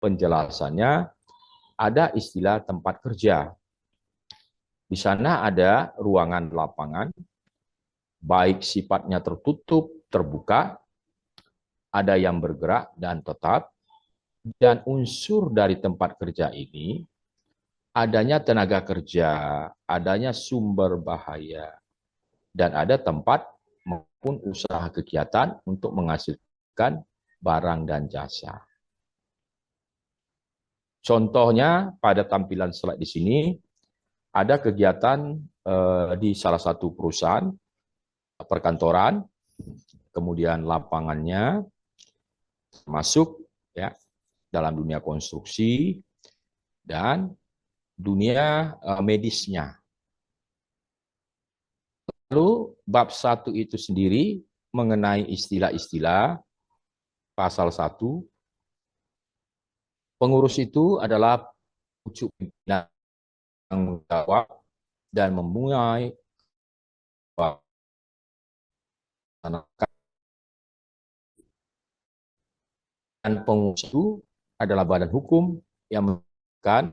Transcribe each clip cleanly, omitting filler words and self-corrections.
penjelasannya ada istilah tempat kerja. Di sana ada ruangan lapangan, baik sifatnya tertutup, terbuka, ada yang bergerak dan tetap, dan unsur dari tempat kerja ini adanya tenaga kerja, adanya sumber bahaya, dan ada tempat maupun usaha kegiatan untuk menghasilkan barang dan jasa. Contohnya pada tampilan slide di sini ada kegiatan di salah satu perusahaan perkantoran, kemudian lapangannya masuk ya dalam dunia konstruksi dan dunia medisnya. Lalu bab 1 itu sendiri mengenai istilah-istilah pasal 1. Pengurus itu adalah pucuk pimpinan tanggung jawab dan memulai dan pengurus itu adalah badan hukum yang menentukan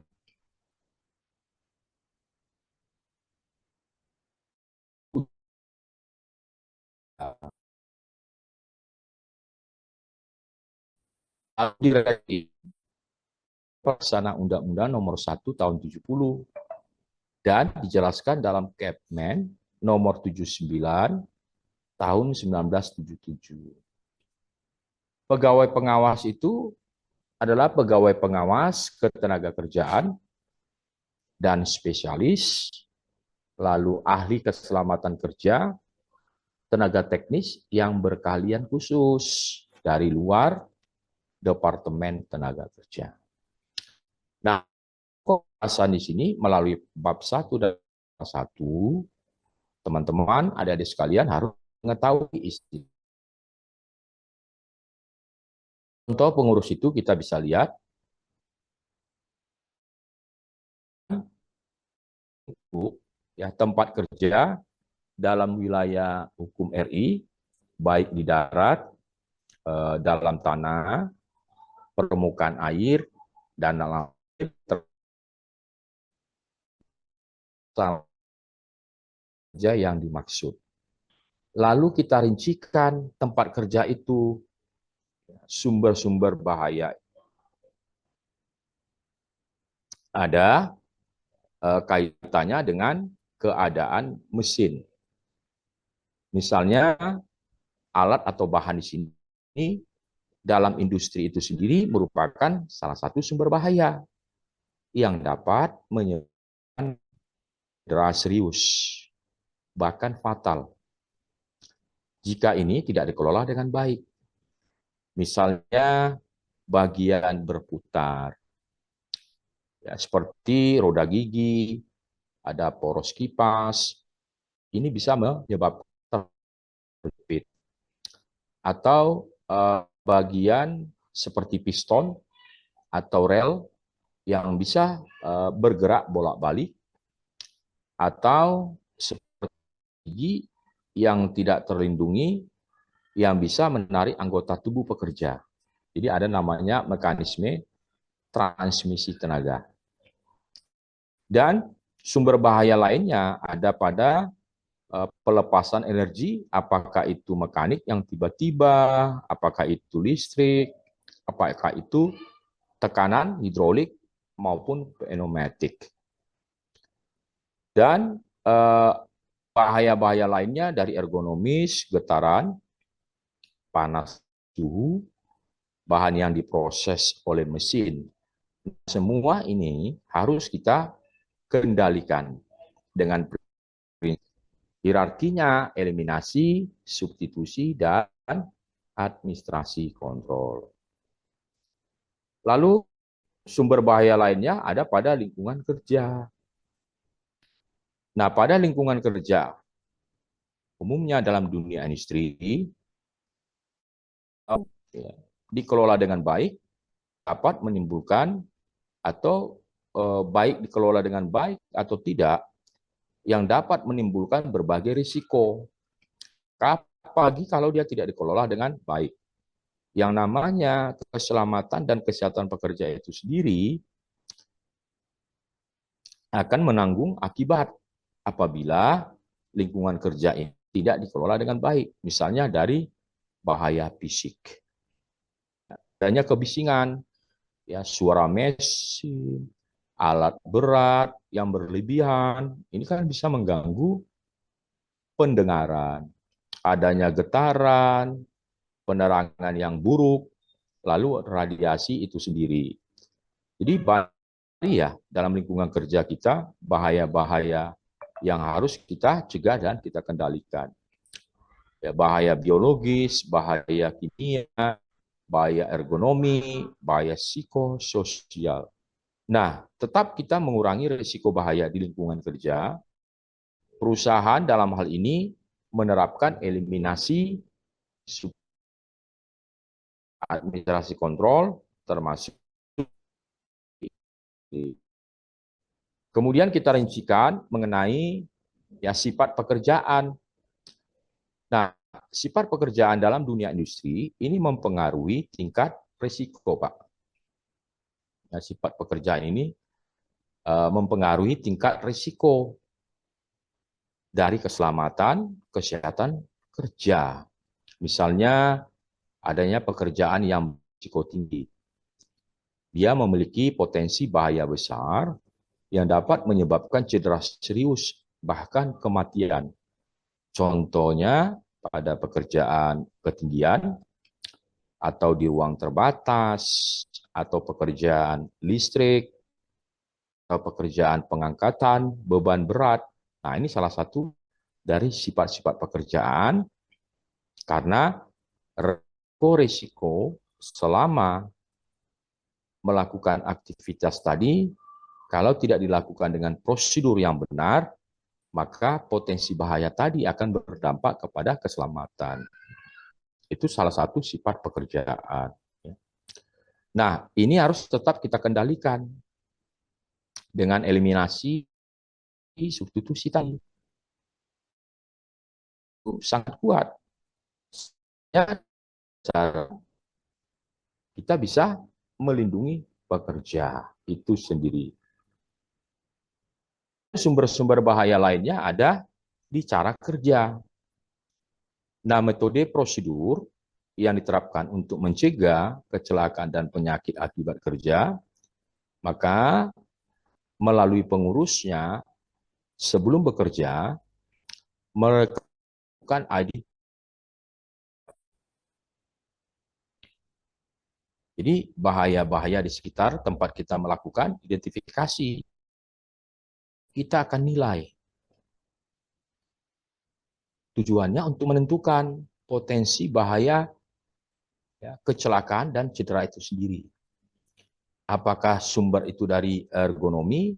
direktif pelaksana Undang-Undang Nomor 1 Tahun 70 dan dijelaskan dalam Kepmen Nomor 79 Tahun 1977. Pegawai pengawas itu adalah pegawai pengawas ketenagakerjaan dan spesialis, lalu ahli keselamatan kerja, tenaga teknis yang berkeahlian khusus dari luar Departemen Tenaga Kerja. Nah, pembahasan di sini melalui bab 1 dan 1, teman-teman, adik-adik sekalian harus mengetahui istilah. Contoh pengurus itu kita bisa lihat ya, tempat kerja dalam wilayah hukum RI, baik di darat, dalam tanah, permukaan air, dan dalam kerja yang dimaksud. Lalu kita rincikan tempat kerja itu, sumber-sumber bahaya. Ada kaitannya dengan keadaan mesin. Misalnya alat atau bahan di sini dalam industri itu sendiri merupakan salah satu sumber bahaya yang dapat menyebabkan cedera serius, bahkan fatal, jika ini tidak dikelola dengan baik. Misalnya bagian berputar, ya, seperti roda gigi, ada poros kipas, ini bisa menyebabkan terjepit. Atau bagian seperti piston atau rel yang bisa bergerak bolak-balik, atau seperti gigi yang tidak terlindungi yang bisa menarik anggota tubuh pekerja. Jadi ada namanya mekanisme transmisi tenaga. Dan sumber bahaya lainnya ada pada pelepasan energi, apakah itu mekanik yang tiba-tiba, apakah itu listrik, apakah itu tekanan hidrolik maupun pneumatik. Dan bahaya-bahaya lainnya dari ergonomis, getaran, panas, suhu, bahan yang diproses oleh mesin. Semua ini harus kita kendalikan dengan hierarkinya, eliminasi, substitusi, dan administrasi kontrol. Lalu sumber bahaya lainnya ada pada lingkungan kerja. Nah, pada lingkungan kerja, umumnya dalam dunia industri, dikelola dengan baik, dapat menimbulkan atau baik dikelola dengan baik atau tidak, yang dapat menimbulkan berbagai risiko. Apalagi kalau dia tidak dikelola dengan baik. yang namanya keselamatan dan kesehatan pekerja itu sendiri akan menanggung akibat apabila lingkungan kerja ini tidak dikelola dengan baik. Misalnya dari bahaya fisik, adanya kebisingan, ya suara mesin, alat berat yang berlebihan, ini kan bisa mengganggu pendengaran, adanya getaran, penerangan yang buruk, lalu radiasi itu sendiri. Jadi ya dalam lingkungan kerja kita bahaya-bahaya yang harus kita cegah dan kita kendalikan. Ya, bahaya biologis, bahaya kimia, bahaya ergonomi, bahaya psikososial. Nah, tetap kita mengurangi risiko bahaya di lingkungan kerja. Perusahaan dalam hal ini menerapkan eliminasi administrasi kontrol, termasuk. Kemudian kita rincikan mengenai ya sifat pekerjaan. Nah, sifat pekerjaan dalam dunia industri ini mempengaruhi tingkat risiko, Pak. Nah, sifat pekerjaan ini mempengaruhi tingkat risiko dari keselamatan, kesehatan kerja. Misalnya adanya pekerjaan yang risiko tinggi. Dia memiliki potensi bahaya besar yang dapat menyebabkan cedera serius, bahkan kematian. Contohnya pada pekerjaan ketinggian, atau di ruang terbatas, atau pekerjaan listrik, atau pekerjaan pengangkatan, beban berat. Nah, ini salah satu dari sifat-sifat pekerjaan, karena risiko selama melakukan aktivitas tadi, kalau tidak dilakukan dengan prosedur yang benar, maka potensi bahaya tadi akan berdampak kepada keselamatan. Itu salah satu sifat pekerjaan. Nah, ini harus tetap kita kendalikan dengan eliminasi substitusi tadi. Itu sangat kuat. Ya, kita bisa melindungi pekerja itu sendiri. Sumber-sumber bahaya lainnya ada di cara kerja. Nah, metode prosedur yang diterapkan untuk mencegah kecelakaan dan penyakit akibat kerja, maka melalui pengurusnya sebelum bekerja, melakukan ID. Jadi bahaya-bahaya di sekitar tempat kita melakukan identifikasi, kita akan nilai. Tujuannya untuk menentukan potensi bahaya, ya, kecelakaan dan cedera itu sendiri. Apakah sumber itu dari ergonomi,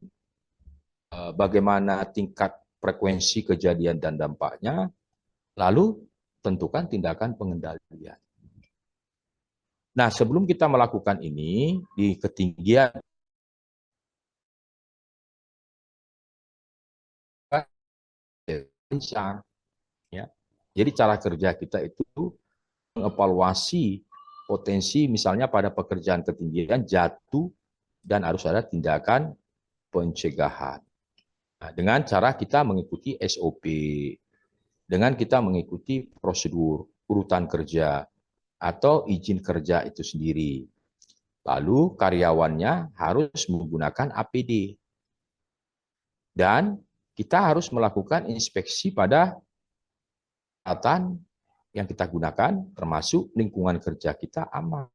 bagaimana tingkat frekuensi kejadian dan dampaknya, lalu tentukan tindakan pengendalian. Nah, sebelum kita melakukan ini di ketinggian ya. Jadi cara kerja kita itu mengevaluasi potensi misalnya pada pekerjaan ketinggian jatuh dan harus ada tindakan pencegahan. Nah, dengan cara kita mengikuti SOP, dengan kita mengikuti prosedur urutan kerja atau izin kerja itu sendiri. Lalu karyawannya harus menggunakan APD. Dan kita harus melakukan inspeksi pada peralatan yang kita gunakan, termasuk lingkungan kerja kita aman.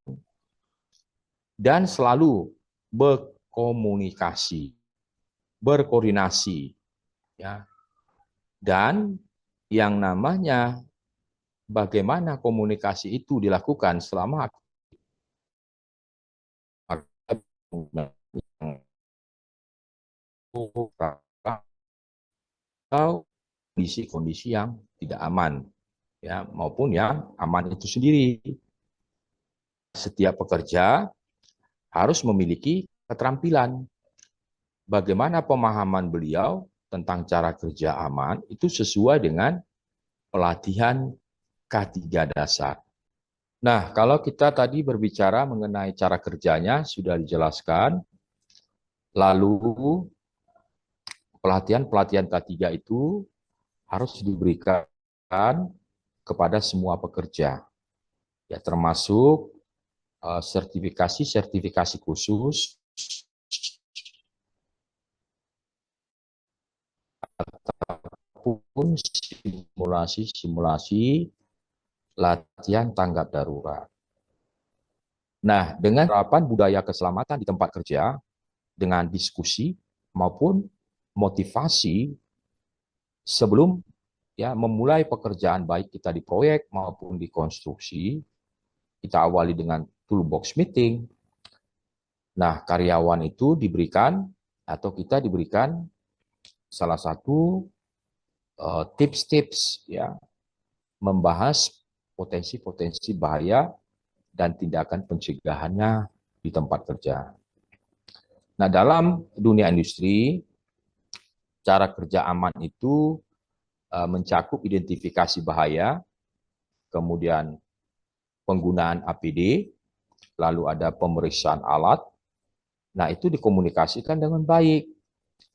Dan selalu berkomunikasi, berkoordinasi, ya. Dan yang namanya bagaimana komunikasi itu dilakukan selama atau kondisi-kondisi yang tidak aman, ya, maupun yang aman itu sendiri. Setiap pekerja harus memiliki keterampilan. Bagaimana pemahaman beliau tentang cara kerja aman itu sesuai dengan pelatihan K3 dasar. Nah, kalau kita tadi berbicara mengenai cara kerjanya, sudah dijelaskan. Lalu pelatihan-pelatihan K3 itu harus diberikan kepada semua pekerja, ya termasuk sertifikasi-sertifikasi khusus ataupun simulasi-simulasi latihan tanggap darurat. Nah, dengan penerapan budaya keselamatan di tempat kerja, dengan diskusi maupun motivasi sebelum memulai pekerjaan baik kita di proyek maupun di konstruksi, kita awali dengan toolbox meeting. Nah, karyawan itu diberikan atau kita diberikan salah satu tips-tips membahas potensi-potensi bahaya dan tindakan pencegahannya di tempat kerja. Nah, dalam dunia industri, cara kerja aman itu mencakup identifikasi bahaya, kemudian penggunaan APD, lalu ada pemeriksaan alat. Nah, itu dikomunikasikan dengan baik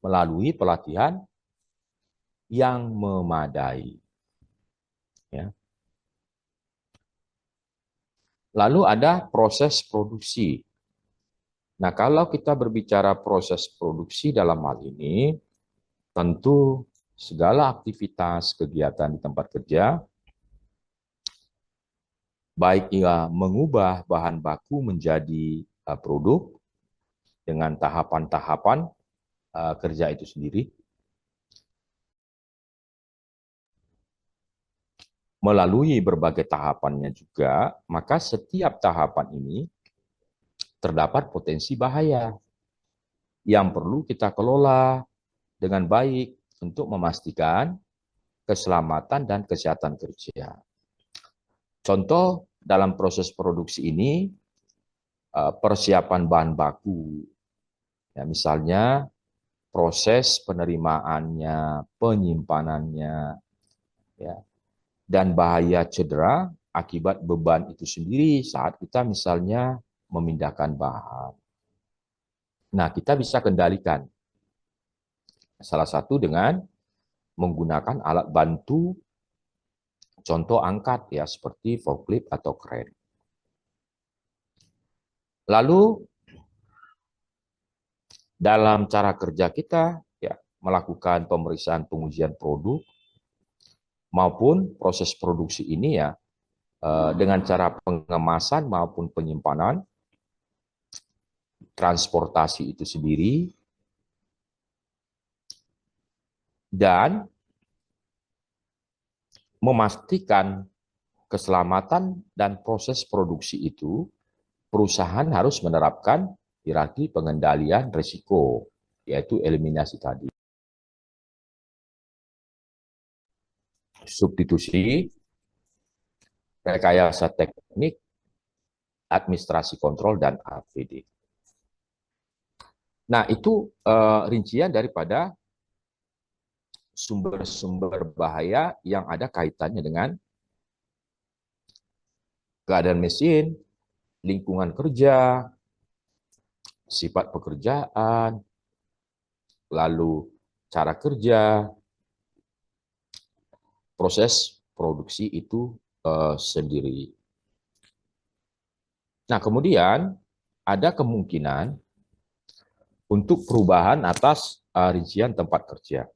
melalui pelatihan yang memadai. Ya. Lalu ada proses produksi. Nah, kalau kita berbicara proses produksi dalam hal ini, tentu segala aktivitas kegiatan di tempat kerja, baik mengubah bahan baku menjadi produk dengan tahapan-tahapan kerja itu sendiri, melalui berbagai tahapannya juga, maka setiap tahapan ini terdapat potensi bahaya yang perlu kita kelola dengan baik untuk memastikan keselamatan dan kesehatan kerja. Contoh dalam proses produksi ini, persiapan bahan baku, ya, misalnya proses penerimaannya, penyimpanannya, ya, dan bahaya cedera akibat beban itu sendiri saat kita misalnya memindahkan bahan. Nah, kita bisa kendalikan. Salah satu dengan menggunakan alat bantu, contoh angkat ya seperti forklift atau kren. Lalu dalam cara kerja kita ya melakukan pemeriksaan pengujian produk maupun proses produksi ini ya dengan cara pengemasan maupun penyimpanan, transportasi itu sendiri, dan memastikan keselamatan dan proses produksi itu, perusahaan harus menerapkan hierarki pengendalian risiko, yaitu eliminasi tadi. Substitusi, rekayasa teknik, administrasi kontrol, dan APD. Nah, itu rincian daripada sumber-sumber bahaya yang ada kaitannya dengan keadaan mesin, lingkungan kerja, sifat pekerjaan, lalu cara kerja, proses produksi itu sendiri. Nah, kemudian ada kemungkinan untuk perubahan atas rincian tempat kerja.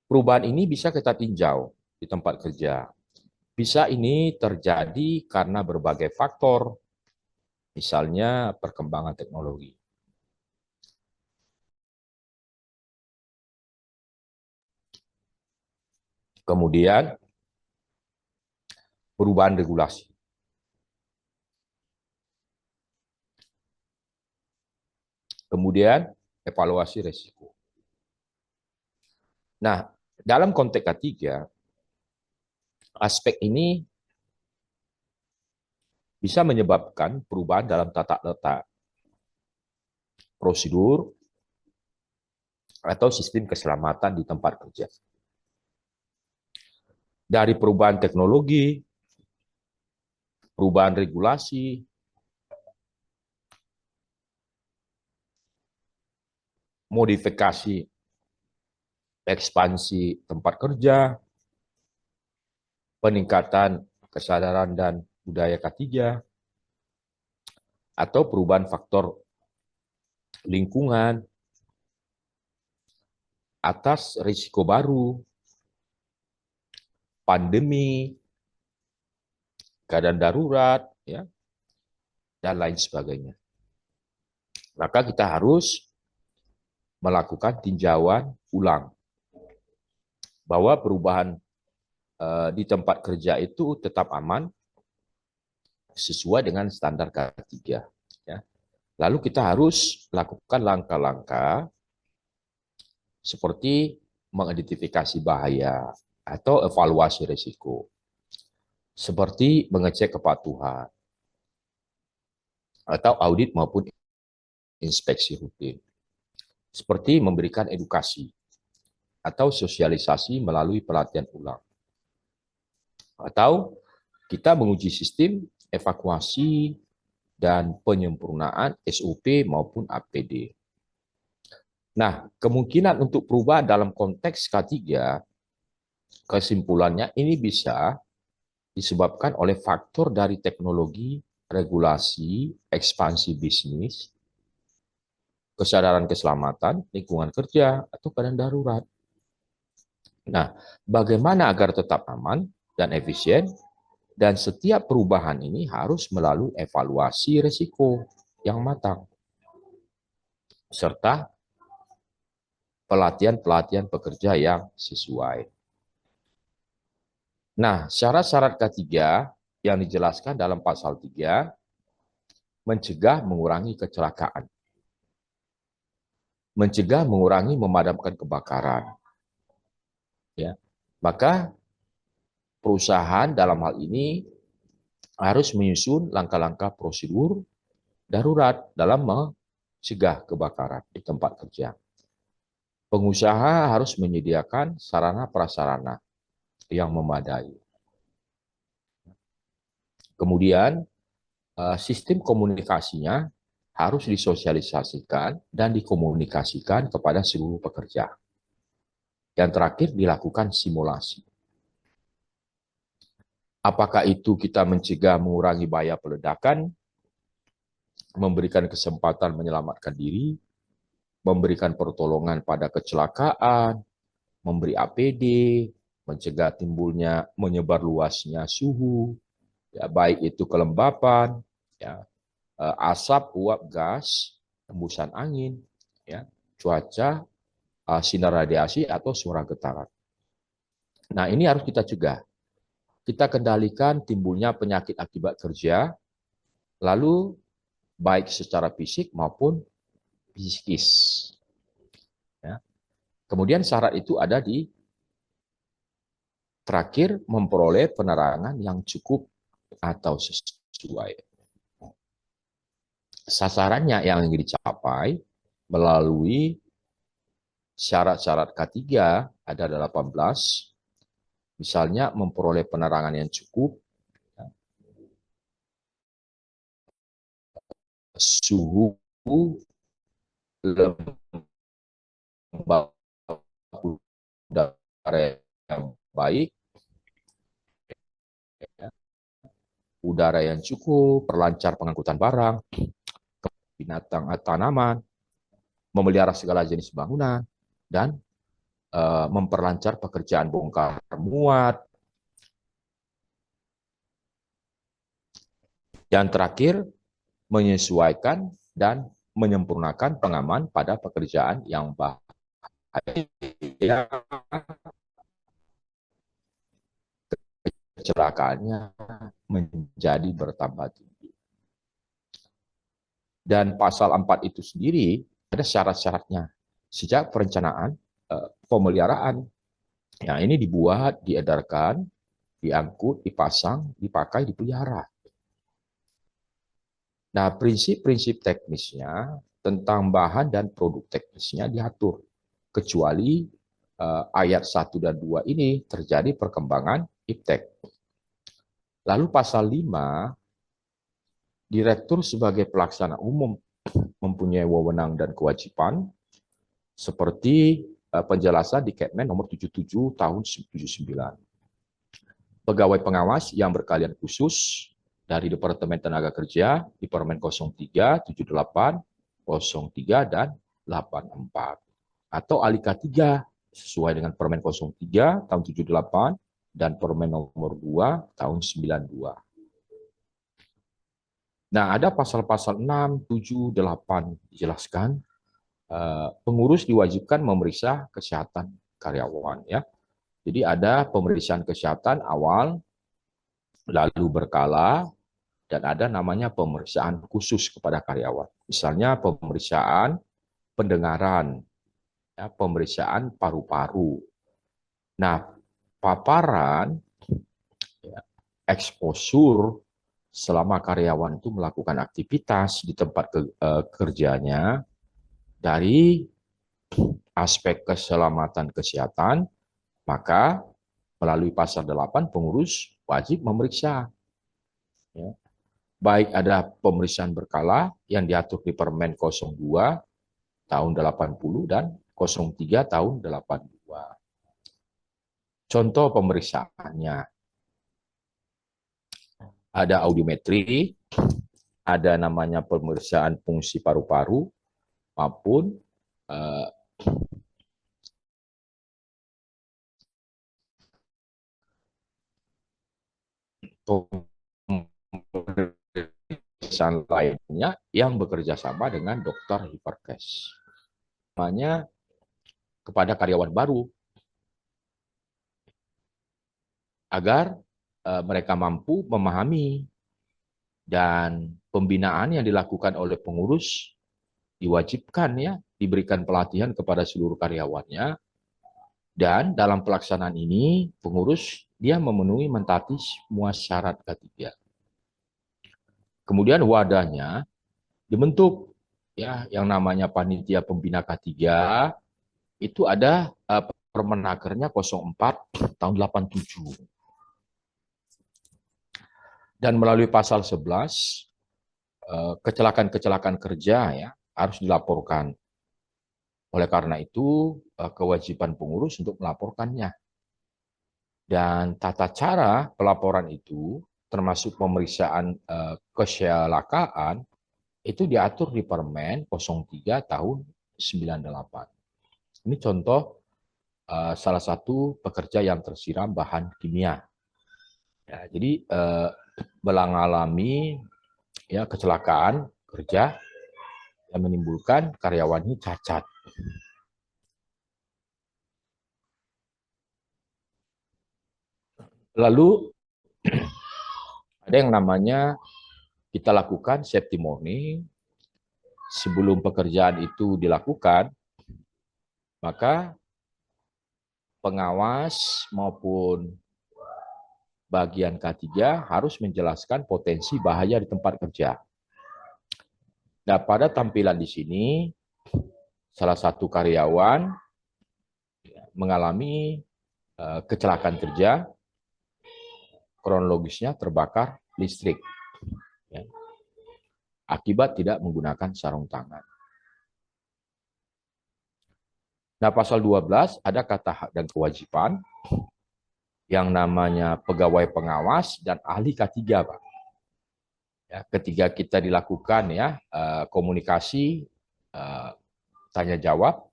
Perubahan ini bisa kita tinjau di tempat kerja. Bisa ini terjadi karena berbagai faktor, misalnya perkembangan teknologi. Kemudian perubahan regulasi. Kemudian evaluasi risiko. Nah, dalam konteks ketiga, aspek ini bisa menyebabkan perubahan dalam tata letak, prosedur, atau sistem keselamatan di tempat kerja. Dari perubahan teknologi, perubahan regulasi, modifikasi ekspansi tempat kerja, peningkatan kesadaran dan budaya K3, atau perubahan faktor lingkungan atas risiko baru, pandemi, keadaan darurat, ya, dan lain sebagainya. Maka kita harus melakukan tinjauan ulang bahwa perubahan di tempat kerja itu tetap aman sesuai dengan standar K3. Ya. Lalu kita harus lakukan langkah-langkah seperti mengidentifikasi bahaya atau evaluasi risiko, seperti mengecek kepatuhan atau audit maupun inspeksi rutin, seperti memberikan edukasi atau sosialisasi melalui pelatihan ulang, atau kita menguji sistem evakuasi dan penyempurnaan SOP maupun APD. Nah, kemungkinan untuk perubahan dalam konteks K3, kesimpulannya ini bisa disebabkan oleh faktor dari teknologi, regulasi, ekspansi bisnis, kesadaran keselamatan, lingkungan kerja, atau keadaan darurat. Nah, bagaimana agar tetap aman dan efisien? Dan setiap perubahan ini harus melalui evaluasi risiko yang matang, serta pelatihan-pelatihan pekerja yang sesuai. Nah, syarat-syarat K3 yang dijelaskan dalam pasal 3, mencegah mengurangi kecelakaan, mencegah mengurangi memadamkan kebakaran. Ya. Maka perusahaan dalam hal ini harus menyusun langkah-langkah prosedur darurat dalam mencegah kebakaran di tempat kerja. Pengusaha harus menyediakan sarana prasarana yang memadai. Kemudian, sistem komunikasinya harus disosialisasikan dan dikomunikasikan kepada seluruh pekerja. Yang terakhir, dilakukan simulasi. Apakah itu kita mencegah mengurangi bahaya peledakan, memberikan kesempatan menyelamatkan diri, memberikan pertolongan pada kecelakaan, memberi APD, mencegah timbulnya menyebar luasnya suhu, ya, baik itu kelembapan, ya, asap, uap gas, hembusan angin, ya, cuaca, sinar radiasi atau suara getaran. Nah, ini harus kita cegah. Kita kendalikan timbulnya penyakit akibat kerja, lalu baik secara fisik maupun psikis. Ya. Kemudian syarat itu ada di terakhir, memperoleh penerangan yang cukup atau sesuai. Sasarannya yang ingin dicapai melalui syarat-syarat K3 ada 18, misalnya memperoleh penerangan yang cukup, suhu lembab udara yang baik, udara yang cukup, perlancar pengangkutan barang, binatang atau tanaman, memelihara segala jenis bangunan, dan memperlancar pekerjaan bongkar muat. Yang terakhir, menyesuaikan dan menyempurnakan pengaman pada pekerjaan yang baik. Kecelakaannya menjadi bertambah tinggi. Dan pasal 4 itu sendiri ada syarat-syaratnya. Sejak perencanaan, pemeliharaan, yang ini dibuat, diedarkan, diangkut, dipasang, dipakai, dipelihara. Nah, prinsip-prinsip teknisnya tentang bahan dan produk teknisnya diatur, kecuali ayat 1 dan 2 ini terjadi perkembangan iptek. Lalu pasal 5 Direktur sebagai pelaksana umum mempunyai wewenang dan kewajiban seperti penjelasan di Kepmen nomor 77 tahun 79. Pegawai pengawas yang berkeahlian khusus dari Departemen Tenaga Kerja di Permen 03, 78, 03, dan 84. Atau ahli K3 sesuai dengan Permen 03 tahun 78 dan Permen nomor 2 tahun 92. Nah, ada pasal-pasal 6, 7, 8 dijelaskan pengurus diwajibkan memeriksa kesehatan karyawan ya. Jadi ada pemeriksaan kesehatan awal, lalu berkala, dan ada namanya pemeriksaan khusus kepada karyawan. Misalnya pemeriksaan pendengaran, ya, pemeriksaan paru-paru. Nah, paparan, ya, eksposur selama karyawan itu melakukan aktivitas di tempat kerjanya dari aspek keselamatan kesehatan, maka melalui pasal 8 pengurus wajib memeriksa. Ya. Baik ada pemeriksaan berkala yang diatur di Permen 02 tahun 80 dan 03 tahun 82. Contoh pemeriksaannya, ada audiometri, ada namanya pemeriksaan fungsi paru-paru, maupun pemeriksaan lainnya yang bekerja sama dengan dokter hiperkes. Namanya kepada karyawan baru, agar mereka mampu memahami, dan pembinaan yang dilakukan oleh pengurus diwajibkan ya diberikan pelatihan kepada seluruh karyawannya, dan dalam pelaksanaan ini pengurus dia memenuhi mentaati semua syarat K3. Kemudian wadahnya dibentuk ya yang namanya panitia pembina K3, itu ada Permenakernya 04 tahun 87. Dan melalui pasal 11 kecelakaan-kecelakaan kerja ya harus dilaporkan. Oleh karena itu kewajiban pengurus untuk melaporkannya. Dan tata cara pelaporan itu termasuk pemeriksaan kecelakaan itu diatur di Permen 03 tahun 98. Ini contoh salah satu pekerja yang tersiram bahan kimia. Ya, jadi mengalami ya kecelakaan kerja yang menimbulkan karyawannya cacat. Lalu ada yang namanya kita lakukan safety morning. Sebelum pekerjaan itu dilakukan, maka pengawas maupun bagian K3 harus menjelaskan potensi bahaya di tempat kerja. Nah, pada tampilan di sini, salah satu karyawan mengalami kecelakaan kerja, kronologisnya terbakar listrik, ya, akibat tidak menggunakan sarung tangan. Nah, pasal 12 ada kata hak dan kewajiban yang namanya pegawai pengawas dan ahli K3, Pak. Ya, ketika kita dilakukan ya komunikasi tanya jawab,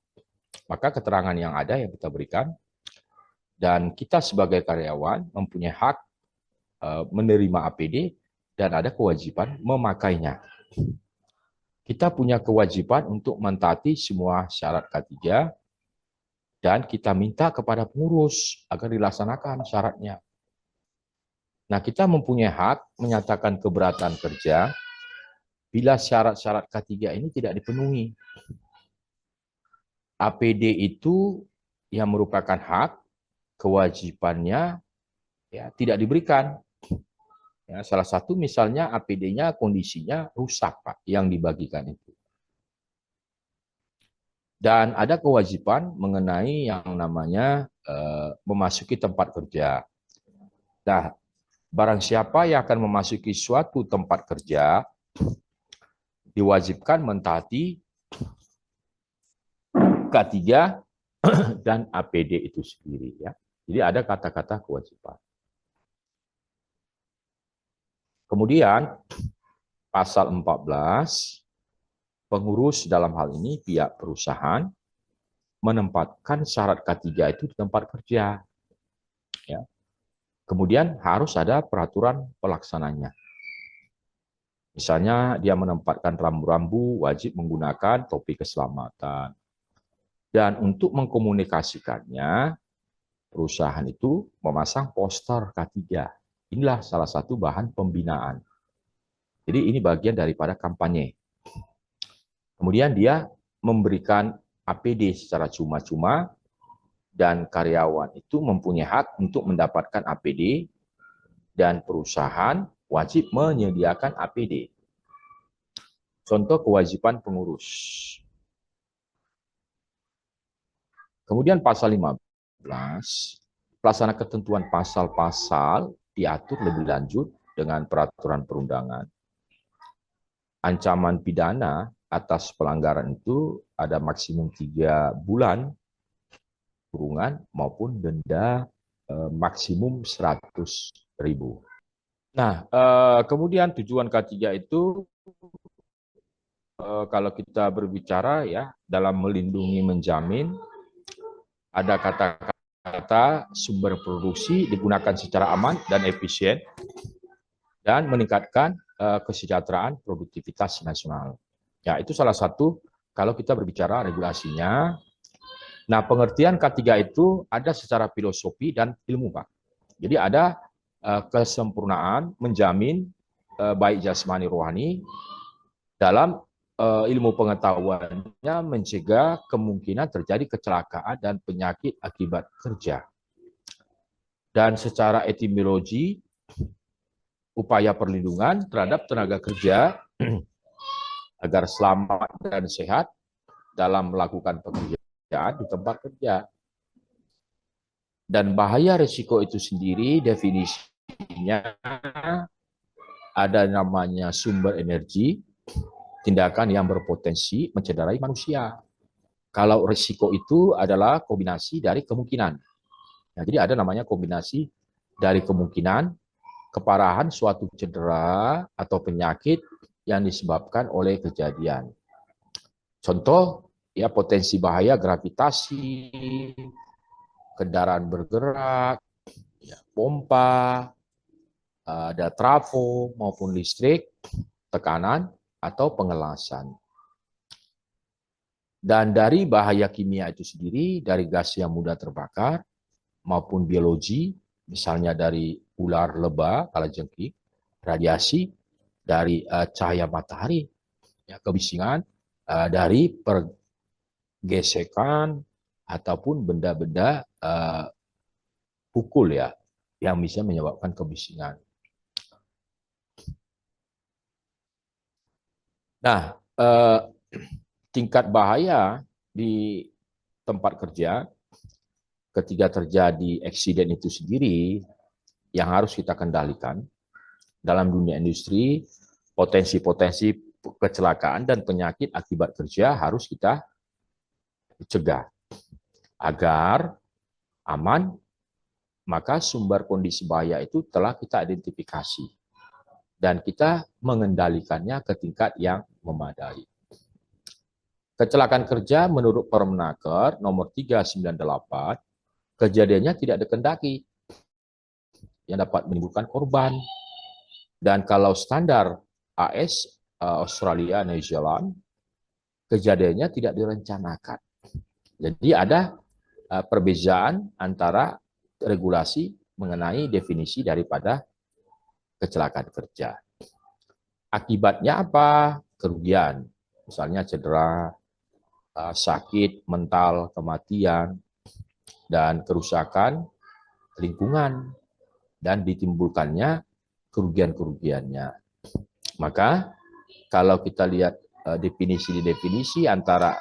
maka keterangan yang ada yang kita berikan, dan kita sebagai karyawan mempunyai hak menerima APD dan ada kewajiban memakainya. Kita punya kewajiban untuk mentaati semua syarat K3 dan kita minta kepada pengurus agar dilaksanakan syaratnya. Nah, kita mempunyai hak menyatakan keberatan kerja bila syarat-syarat K3 ini tidak dipenuhi. APD itu yang merupakan hak, kewajibannya ya tidak diberikan. Ya, salah satu misalnya APD-nya kondisinya rusak, Pak, yang dibagikan itu. Dan ada kewajiban mengenai yang namanya memasuki tempat kerja. Nah, barang siapa yang akan memasuki suatu tempat kerja, diwajibkan mentaati K3 dan APD itu sendiri ya. Jadi ada kata-kata kewajiban. Kemudian pasal 14, pengurus dalam hal ini pihak perusahaan menempatkan syarat K3 itu di tempat kerja. Ya. Kemudian harus ada peraturan pelaksananya. Misalnya dia menempatkan rambu-rambu wajib menggunakan topi keselamatan. Dan untuk mengkomunikasikannya, perusahaan itu memasang poster K3. Inilah salah satu bahan pembinaan. Jadi ini bagian daripada kampanye. Kemudian dia memberikan APD secara cuma-cuma dan karyawan itu mempunyai hak untuk mendapatkan APD dan perusahaan wajib menyediakan APD. Contoh kewajiban pengurus. Kemudian pasal 15, pelaksana ketentuan pasal-pasal diatur lebih lanjut dengan peraturan perundangan. Ancaman pidana atas pelanggaran itu ada maksimum 3 bulan kurungan maupun denda maksimum 100.000. Nah, kemudian tujuan K3 itu kalau kita berbicara ya dalam melindungi menjamin ada kata-kata sumber produksi digunakan secara aman dan efisien dan meningkatkan kesejahteraan produktivitas nasional. Ya, itu salah satu kalau kita berbicara regulasinya. Nah, pengertian K3 itu ada secara filosofi dan ilmu, Pak. Jadi ada kesempurnaan menjamin baik jasmani rohani dalam ilmu pengetahuannya mencegah kemungkinan terjadi kecelakaan dan penyakit akibat kerja. Dan secara etimologi, upaya perlindungan terhadap tenaga kerja agar selamat dan sehat dalam melakukan pekerjaan di tempat kerja. Dan bahaya risiko itu sendiri definisinya ada namanya sumber energi, tindakan yang berpotensi mencederai manusia. Kalau risiko itu adalah kombinasi dari kemungkinan. Nah, jadi ada namanya kombinasi dari kemungkinan keparahan suatu cedera atau penyakit yang disebabkan oleh kejadian. Contoh, ya potensi bahaya gravitasi, kendaraan bergerak, ya, pompa, ada trafo maupun listrik, tekanan, atau pengelasan. Dan dari bahaya kimia itu sendiri, dari gas yang mudah terbakar, maupun biologi, misalnya dari ular lebah, kalajengking, radiasi, dari cahaya matahari, ya, kebisingan, dari pergesekan, ataupun benda-benda pukul ya, yang bisa menyebabkan kebisingan. Nah, tingkat bahaya di tempat kerja ketika terjadi eksiden itu sendiri yang harus kita kendalikan dalam dunia industri, potensi-potensi kecelakaan dan penyakit akibat kerja harus kita cegah agar aman. Maka sumber kondisi bahaya itu telah kita identifikasi dan kita mengendalikannya ke tingkat yang memadai. Kecelakaan kerja menurut Permenaker nomor 398, kejadiannya tidak dikehendaki yang dapat menimbulkan korban. Dan kalau standar AS, Australia, New Zealand, kejadiannya tidak direncanakan. Jadi ada perbedaan antara regulasi mengenai definisi daripada kecelakaan kerja. Akibatnya apa? Kerugian, misalnya cedera, sakit, mental, kematian, dan kerusakan lingkungan, dan ditimbulkannya kerugian-kerugiannya. Maka kalau kita lihat definisi antara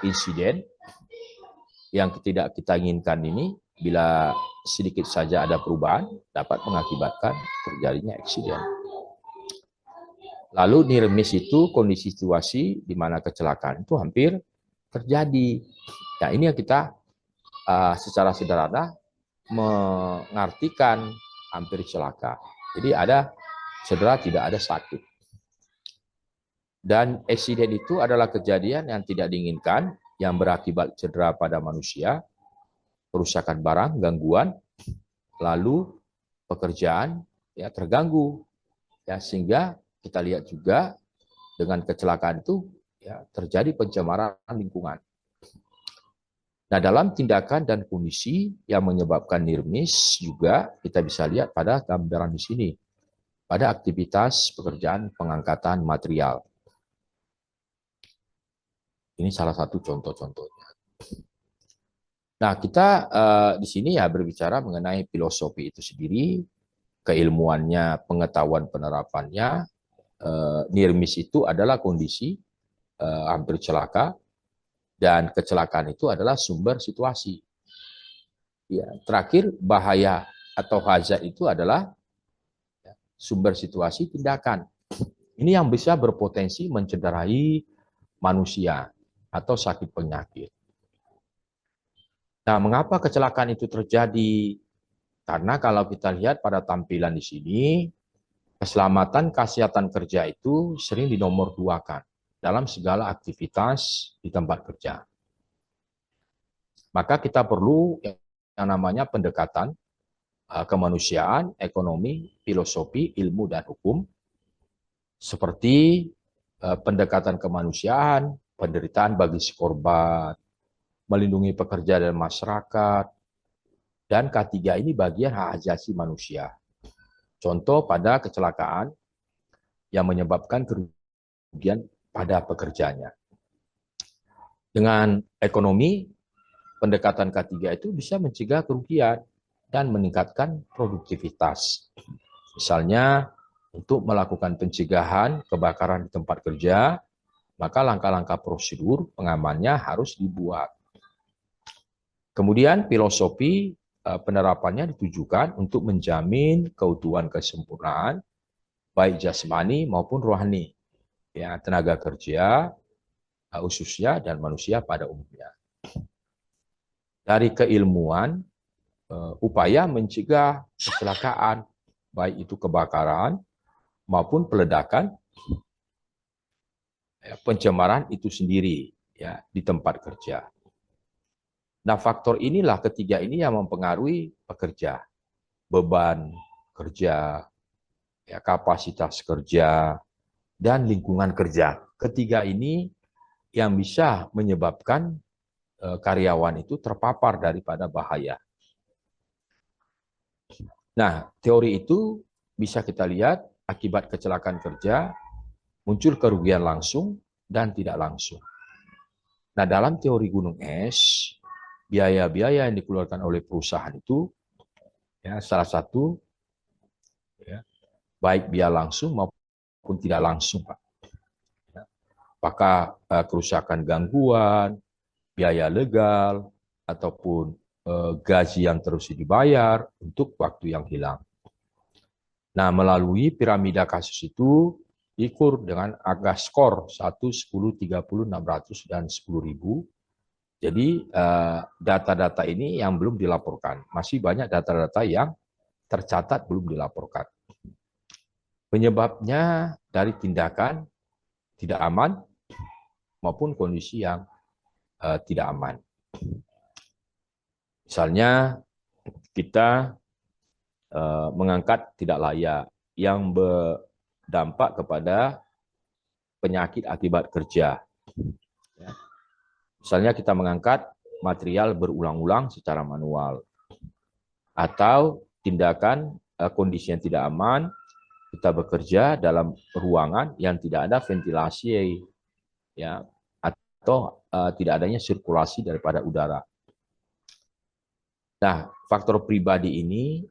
insiden yang tidak kita inginkan ini, bila sedikit saja ada perubahan, dapat mengakibatkan terjadinya eksiden. Lalu nirmis itu kondisi situasi di mana kecelakaan itu hampir terjadi. Nah, ini yang kita secara sederhana mengartikan hampir celaka. Jadi ada cedera, tidak ada sakit. Dan eksiden itu adalah kejadian yang tidak diinginkan yang berakibat cedera pada manusia, kerusakan barang, gangguan, lalu pekerjaan ya terganggu. Ya, sehingga kita lihat juga dengan kecelakaan itu ya terjadi pencemaran lingkungan. Nah, dalam tindakan dan kondisi yang menyebabkan nirmis juga kita bisa lihat pada gambaran di sini, pada aktivitas pekerjaan pengangkatan material. Ini salah satu contoh-contohnya. Nah, kita di sini ya berbicara mengenai filosofi itu sendiri, keilmuannya, pengetahuan penerapannya. Nirmis itu adalah kondisi hampir celaka, dan kecelakaan itu adalah sumber situasi. Ya, terakhir, bahaya atau hazard itu adalah sumber situasi tindakan. Ini yang bisa berpotensi mencederai manusia atau sakit penyakit. Nah, mengapa kecelakaan itu terjadi? Karena kalau kita lihat pada tampilan di sini, keselamatan kesehatan kerja itu sering dinomorduakan dalam segala aktivitas di tempat kerja. Maka kita perlu yang namanya pendekatan kemanusiaan, ekonomi, filosofi, ilmu, dan hukum, seperti pendekatan kemanusiaan, penderitaan bagi si korban, melindungi pekerja dan masyarakat, dan ketiga ini bagian hak asasi manusia. Contoh pada kecelakaan yang menyebabkan kerugian pada pekerjanya. Dengan ekonomi, pendekatan ketiga itu bisa mencegah kerugian dan meningkatkan produktivitas. Misalnya, untuk melakukan pencegahan kebakaran di tempat kerja, maka langkah-langkah prosedur pengamannya harus dibuat. Kemudian filosofi penerapannya ditujukan untuk menjamin keutuhan kesempurnaan baik jasmani maupun rohani, ya, tenaga kerja khususnya dan manusia pada umumnya. Dari keilmuan, upaya mencegah kecelakaan baik itu kebakaran maupun peledakan, pencemaran itu sendiri ya di tempat kerja. Nah, faktor inilah ketiga ini yang mempengaruhi pekerja, beban kerja, ya, kapasitas kerja, dan lingkungan kerja. Ketiga ini yang bisa menyebabkan karyawan itu terpapar daripada bahaya. Nah, teori itu bisa kita lihat akibat kecelakaan kerja muncul kerugian langsung dan tidak langsung. Nah, dalam teori gunung es, biaya-biaya yang dikeluarkan oleh perusahaan itu ya salah satu ya, baik biaya langsung maupun tidak langsung, Pak. Ya, apakah kerusakan gangguan, biaya legal, ataupun gaji yang terus dibayar untuk waktu yang hilang. Nah, melalui piramida kasus itu diukur dengan angka skor 1, 10, 30, 600, dan 10.000. Jadi data-data ini yang belum dilaporkan. Masih banyak data-data yang tercatat belum dilaporkan. Penyebabnya dari tindakan tidak aman maupun kondisi yang tidak aman. Misalnya kita mengangkat tidak layak yang berdampak kepada penyakit akibat kerja. Misalnya kita mengangkat material berulang-ulang secara manual, atau tindakan kondisi yang tidak aman, kita bekerja dalam ruangan yang tidak ada ventilasi, ya, atau tidak adanya sirkulasi daripada udara. Nah, faktor pribadi ini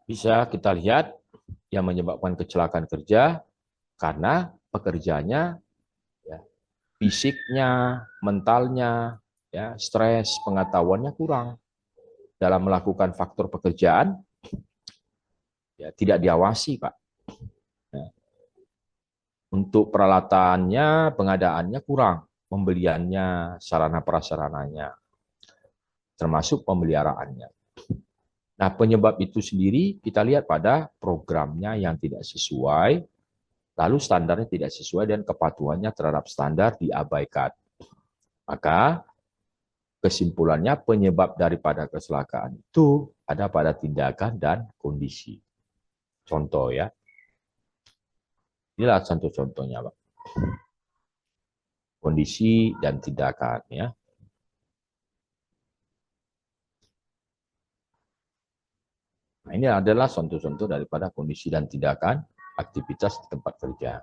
bisa kita lihat yang menyebabkan kecelakaan kerja karena pekerjanya, ya, fisiknya, mentalnya, ya, stres, pengetahuannya kurang dalam melakukan faktor pekerjaan, ya, tidak diawasi, Pak. Ya. Untuk peralatannya, pengadaannya kurang, pembeliannya, sarana prasarananya, termasuk pemeliharaannya. Nah, penyebab itu sendiri kita lihat pada programnya yang tidak sesuai, lalu standarnya tidak sesuai dan kepatuhannya terhadap standar diabaikan. Maka kesimpulannya penyebab daripada kecelakaan itu ada pada tindakan dan kondisi. Contoh ya, inilah contoh-contohnya, Pak. Kondisi dan tindakan ya. Nah, ini adalah contoh-contoh daripada kondisi dan tindakan aktivitas di tempat kerja.